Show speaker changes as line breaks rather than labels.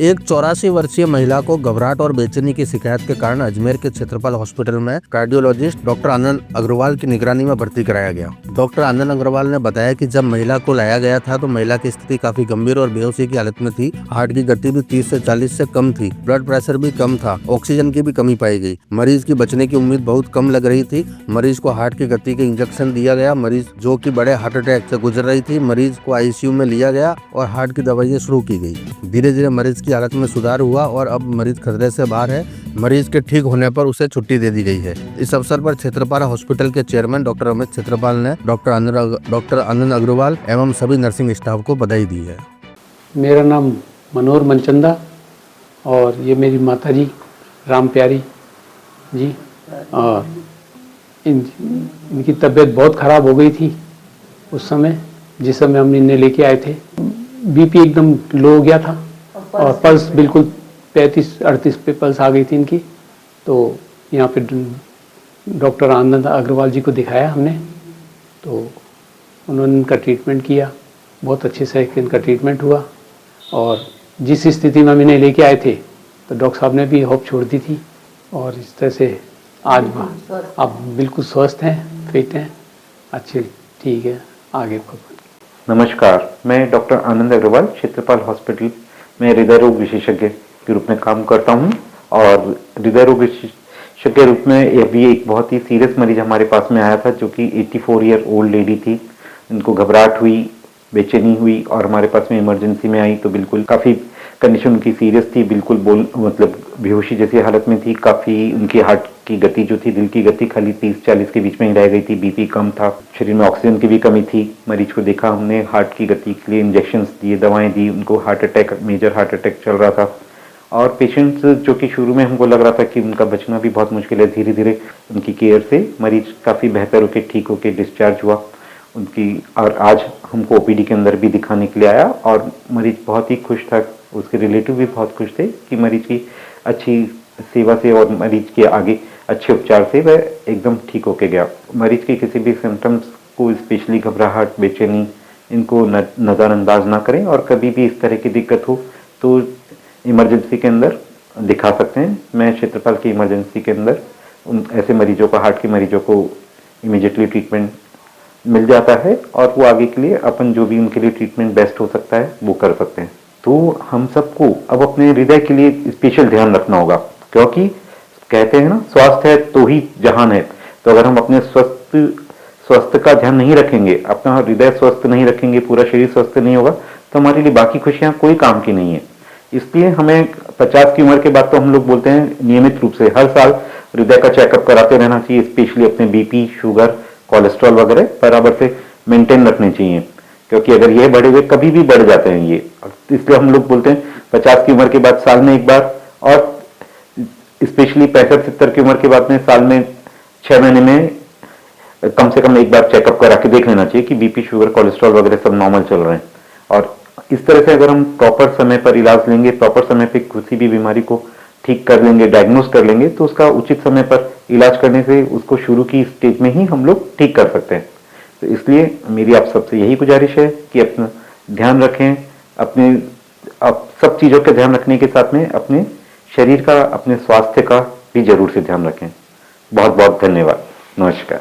एक 84 वर्षीय महिला को घबराहट और बेचैनी की शिकायत के कारण अजमेर के क्षेत्रपाल हॉस्पिटल में कार्डियोलॉजिस्ट डॉक्टर आनंद अग्रवाल की निगरानी में भर्ती कराया गया। डॉक्टर आनंद अग्रवाल ने बताया कि जब महिला को लाया गया था तो महिला की स्थिति काफी गंभीर और बेहोशी की हालत में थी। हार्ट की गति भी 30 से 40 से कम थी, ब्लड प्रेशर भी कम था, ऑक्सीजन की भी कमी पाई गई। मरीज की बचने की उम्मीद बहुत कम लग रही थी। मरीज को हार्ट की गति के इंजेक्शन दिया गया। मरीज जो कि बड़े हार्ट अटैक से गुजर रही थी, मरीज को आईसीयू में लिया गया और हार्ट की दवाइयां शुरू की गई। धीरे धीरे मरीज की हालत में सुधार हुआ और अब मरीज खतरे से बाहर है। मरीज के ठीक होने पर उसे छुट्टी दे दी गई है। इस अवसर पर क्षेत्रपाल हॉस्पिटल के चेयरमैन डॉक्टर अमित क्षेत्रपाल ने डॉक्टर आनंद अग्रवाल एवं सभी नर्सिंग स्टाफ को बधाई दी है।
मेरा नाम मनोहर मनचंदा और ये मेरी माता जी राम प्यारी जी। और इनकी तबीयत बहुत ख़राब हो गई थी उस समय, जिस समय हम इन्हें लेके आए थे। बीपी एकदम लो हो गया था और पल्स बिल्कुल 35-38 पे पल्स आ गई थी इनकी। तो यहाँ पे डॉक्टर आनंद अग्रवाल जी को दिखाया हमने, तो उन्होंने इनका ट्रीटमेंट किया। बहुत अच्छे से इनका ट्रीटमेंट हुआ और जिस स्थिति में हम इन्हें लेके आए थे तो डॉक्टर साहब ने भी होप छोड़ दी थी और इस तरह से आज आप बिल्कुल स्वस्थ हैं, फिट हैं, अच्छे, ठीक है, आगे।
नमस्कार, मैं डॉक्टर आनंद अग्रवाल क्षेत्रपाल हॉस्पिटल में हृदय रोग विशेषज्ञ के रूप में काम करता हूं। और हृदय रोग विशेषज्ञ के रूप में अभी एक बहुत ही सीरियस मरीज हमारे पास में आया था, जो कि 84 ईयर ओल्ड लेडी थी। इनको घबराहट हुई, बेचैनी हुई और हमारे पास में इमरजेंसी में आई। तो बिल्कुल काफ़ी कंडीशन उनकी सीरियस थी, बिल्कुल मतलब बेहोशी जैसी हालत में थी। काफ़ी उनकी हार्ट की गति जो थी, दिल की गति खाली 30-40 के बीच में ही रह गई थी। बीपी कम था, शरीर में ऑक्सीजन की भी कमी थी। मरीज को देखा हमने, हार्ट की गति के लिए इंजेक्शंस दिए, दवाएं दी। उनको heart attack, major heart attack चल रहा था। और पेशेंट्स जो कि शुरू में हमको लग रहा था कि उनका बचना भी बहुत मुश्किल है, धीरे धीरे उनकी केयर से मरीज काफ़ी बेहतर होकर ठीक होकर डिस्चार्ज हुआ उनकी। और आज हमको ओपीडी के अंदर भी दिखाने के लिए आया और मरीज बहुत ही खुश था। उसके रिलेटिव भी बहुत खुश थे कि मरीज की अच्छी सेवा से और मरीज के आगे अच्छे उपचार से वह एकदम ठीक होके गया। मरीज के किसी भी सिम्टम्स को, स्पेशली घबराहट, बेचैनी, इनको नज़रअंदाज ना करें और कभी भी इस तरह की दिक्कत हो तो इमरजेंसी के अंदर दिखा सकते हैं। मैं क्षेत्रपाल की इमरजेंसी के अंदर ऐसे मरीजों को, हार्ट के मरीजों को इमीडिएटली ट्रीटमेंट मिल जाता है और वो आगे के लिए अपन जो भी उनके लिए ट्रीटमेंट बेस्ट हो सकता है वो कर सकते हैं। तो हम सबको अब अपने हृदय के लिए स्पेशल ध्यान रखना होगा, क्योंकि कहते हैं ना, स्वास्थ्य है तो ही जहान है। तो अगर हम अपने स्वास्थ्य का ध्यान नहीं रखेंगे, अपना हृदय स्वस्थ नहीं रखेंगे, पूरा शरीर स्वस्थ नहीं होगा, तो हमारे लिए बाकी खुशियां कोई काम की नहीं है। इसलिए हमें 50 की उम्र के बाद तो हम लोग बोलते हैं नियमित रूप से हर साल हृदय का चेकअप कराते रहना चाहिए। स्पेशली अपने बीपी, शुगर, कोलेस्ट्रॉल वगैरह बराबर से मेंटेन रखने चाहिए, क्योंकि अगर ये बढ़े हुए कभी भी बढ़ जाते हैं ये। इसलिए हम लोग बोलते हैं 50 की उम्र के बाद साल में एक बार, और स्पेशली 65-70 की उम्र के बाद में साल में 6 महीने में कम से कम एक बार चेकअप करा के देख लेना चाहिए कि बीपी, शुगर, कोलेस्ट्रॉल वगैरह सब नॉर्मल चल रहे हैं। और इस तरह से अगर हम प्रॉपर समय पर इलाज लेंगे, प्रॉपर समय पर किसी भी बीमारी को ठीक कर लेंगे, डायग्नोस कर लेंगे, तो उसका उचित समय पर इलाज करने से उसको शुरू की स्टेज में ही हम लोग ठीक कर सकते हैं। तो इसलिए मेरी आप सबसे यही गुजारिश है कि अपना ध्यान रखें, अपने सब चीज़ों का ध्यान रखने के साथ में अपने शरीर का, अपने स्वास्थ्य का भी जरूर से ध्यान रखें। बहुत बहुत धन्यवाद। नमस्कार।